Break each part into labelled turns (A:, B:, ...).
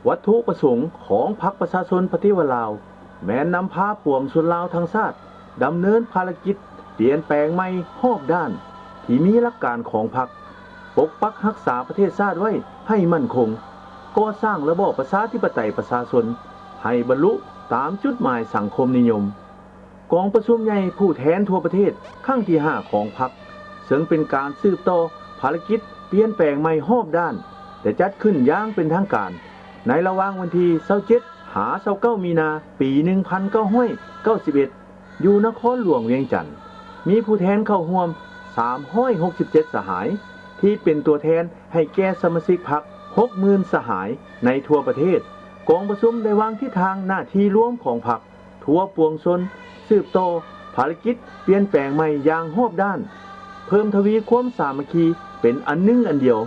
A: วัตถุประสงค์ของพรรคประชาชนปฏิวัติลาวแม้นนำพาปวงชนลาวทั้งชาติดำเนินภารกิจเปลี่ยนแปลงใหม่รอบด้านที่มีหลักการของพรรคปกปักรักษาประเทศชาติไว้ให้มั่นคงก่อสร้างระบอบประชาธิปไตยประชาชนให้บรรลุตามจุดหมายสังคมนิยมกองประชุมใหญ่ผู้แทนทั่วประเทศครั้งที่5ของพรรคซึ่งเป็นการสืบต่อภารกิจเปลี่ยนแปลงใหม่รอบด้านแต่จัดขึ้นอย่างเป็นทางการในระหว่างวันที่27หา29มีนาปี1991อยู่นครหลวงเวียงจันทน์มีผู้แทนเข้าร่วม367สหายที่เป็นตัวแทนให้แก่สมาชิกพรรค 60,000 สหายในทั่วประเทศกองประชุมได้วางทิศทางหน้าที่ร่วมของพรรคทั่วปวงชนสืบต่อภารกิจเปลี่ยนแปลงใหม่อย่างรอบด้านเพิ่มทวีความสามัคคีเป็นอันหนึ่งอันเดียว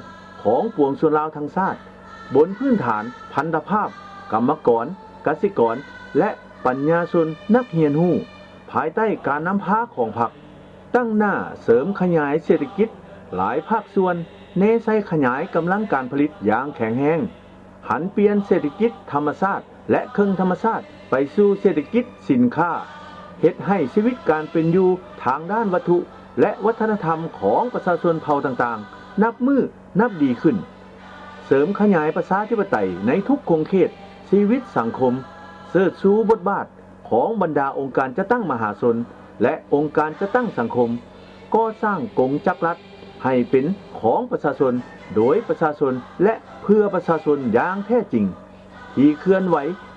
A: ของปวงชนลาวทั้งชาติบนพื้นฐานพันธภาพกรรมกรกสิกรและปัญญาชนนักเรียนรู้ภายใต้การนำพาของพรรคตั้งหน้าเสริมขยายเศรษฐกิจหลายภาคส่วนเน้นใส่ขยายกำลังการผลิตอย่างแข็งแรงหันเปลี่ยนเศรษฐกิจธรรมชาติและเครื่องธรรมชาติไปสู่เศรษฐกิจสินค้าเฮ็ดให้ชีวิตการเป็นอยู่ทางด้านวัตถุและวัฒนธรรมของประชาชนเผ่าต่างๆนับมือนับดีขึ้นเสริมขยายประชาธิปไตยในทุกขงเขตชีวิตสังคมเสิร์ชสู่บทบาทของบรรดาองค์การจัดตั้งมหาชนและองค์การจัดตั้งสังคมก่อสร้างกงจักรรัฐให้เป็นของประชาชนโดยประชาชนและเพื่อประชาชนอย่างแท้จริงที่เคลื่อนไหว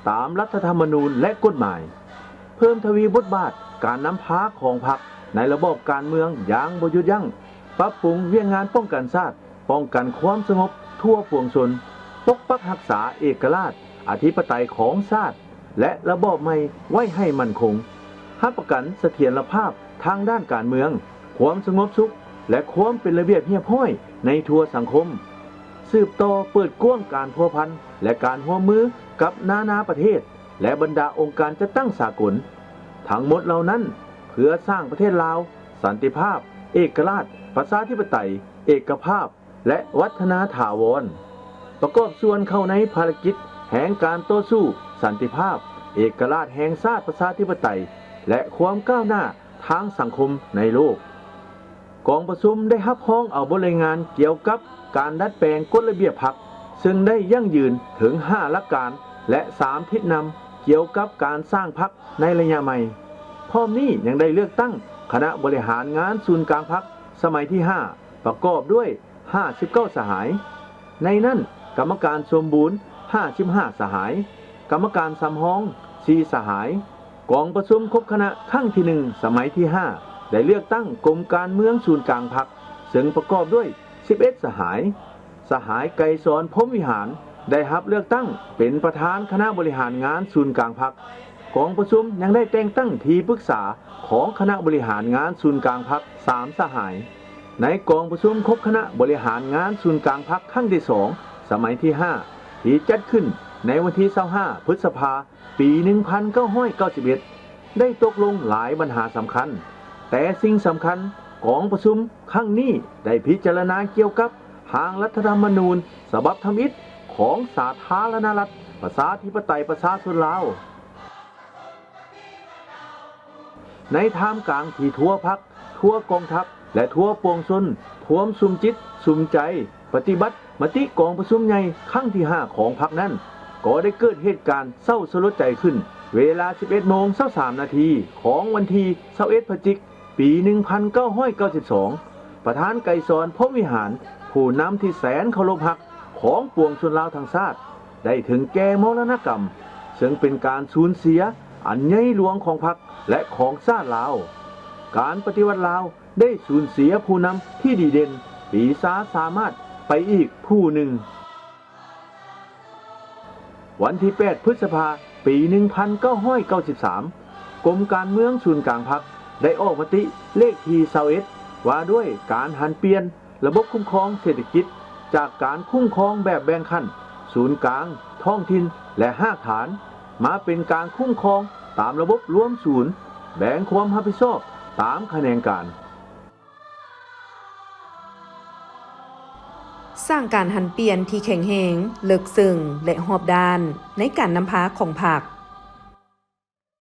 A: ตามรัฐธรรมนูญและกฎหมายเพิ่มทวีบทบาทการนำพาของพรรคในระบบการเมืองอย่างบ่หยุดยั้งปรับปรุงเรื่องงานป้องกันชาติป้องกันความสงบทั่วปวงชนปกปักรักษาเอกราชอธิปไตยของชาติและระบอบใหม่ไว้ให้มั่นคงรับประกันเสถียรภาพทางด้านการเมืองความสงบสุขและความเป็นระเบียบเรียบร้อยในทั่วสังคมสืบต่อเปิดกว้างการพัวพันและการร่วมมือกับนานาประเทศและบรรดาองค์การจัดตั้งสากลทั้งหมดเหล่านั้นเพื่อสร้างประเทศลาวสันติภาพเอกราชประชาธิปไตยเอกภาพและวัฒนาถาวรประกอบส่วนเข้าในภารกิจแห่งการต่อสู้สันติภาพเอกราชแห่งชาติประชาธิปไตยและความก้าวหน้าทางสังคมในโลกกองประชุมได้รับร้องเอาบทรายงานเกี่ยวกับการดัดแปลงกฎระเบียบพรรคซึ่งได้ยั่งยืนถึง5หลักการและ3ทิศนำเกี่ยวกับการสร้างพรรคในระยะใหม่พร้อมนี้ยังได้เลือกตั้งคณะบริหารงานศูนย์กลางพรรคสมัยที่5ประกอบด้วย59สหายในนั้นกรรมการสมบูรณ์55สหายกรรมการสำรอง4สหายกองประชุมครบคณะครั้งที่1สมัยที่5ได้เลือกตั้งกรมการเมืองศูนย์กลางพรรคซึ่งประกอบด้วย11สหายไกรสอนพรหมวิหารได้รับเลือกตั้งเป็นประธานคณะบริหารงานศูนย์กลางพรรคกองประชุมยังได้แต่งตั้งที่ปรึกษาของคณะบริหารงานศูนย์กลางพรรค3สหายในกองประชุมครบคณะบริหารงานศูนย์กลางพรรคครั้งที่2สมัยที่5ที่จัดขึ้นในวันที่25พฤษภาคมปี1991ได้ตกลงหลายปัญหาสำคัญแต่สิ่งสำคัญกองประชุมครั้งนี้ได้พิจารณาเกี่ยวกับร่างรัฐธรรมนูญฉบับทำอิฐของสาธารณรัฐประชาธิปไตยประชาชนลาวในท่ามกลางที่ทั่วพรรคทั่วกองทัพและทั่วปวงชนทวมสุมจิตสุมใจปฏิบัติมติกองประชุมใหญ่ครั้งที่5ของพรรคนั้นก็ได้เกิดเหตุการณ์เศร้าสลดใจขึ้นเวลา 11:23 นาทีของวันที่21พฤศจิกายนปี1992ประธานไกรสอนพรหมวิหารผู้นำที่แสนเคารพรักของปวงชนลาวทั้งชาติได้ถึงแก่มรณกรรมซึ่งเป็นการสูญเสียอันใหญ่หลวงของพรรคและของชาติลาวการปฏิวัติลาวได้สูญเสียผู้นำที่ดีเด่นปีศาจสามารถไปอีกผู้หนึ่งวันที่8พฤษภาคมปี1993กรมการเมืองศูนย์กลางพรรคได้ออกมติเลขที่21ว่าด้วยการหันเปลี่ยนระบบคุ้มครองเศรษฐกิจจากการคุ้มครองแบบแบ่งขั้นศูนย์กลางท้องถิ่นและภาคฐานมาเป็นการคุ้มครองตามระบบรวมศูนย์แบ่งความรับผิดชอบตามคะแนนการ
B: สร้างการหันเปลี่ยนที่แข็งแรงลึกซึ้งและรอบด้านในการนำพาของพรรค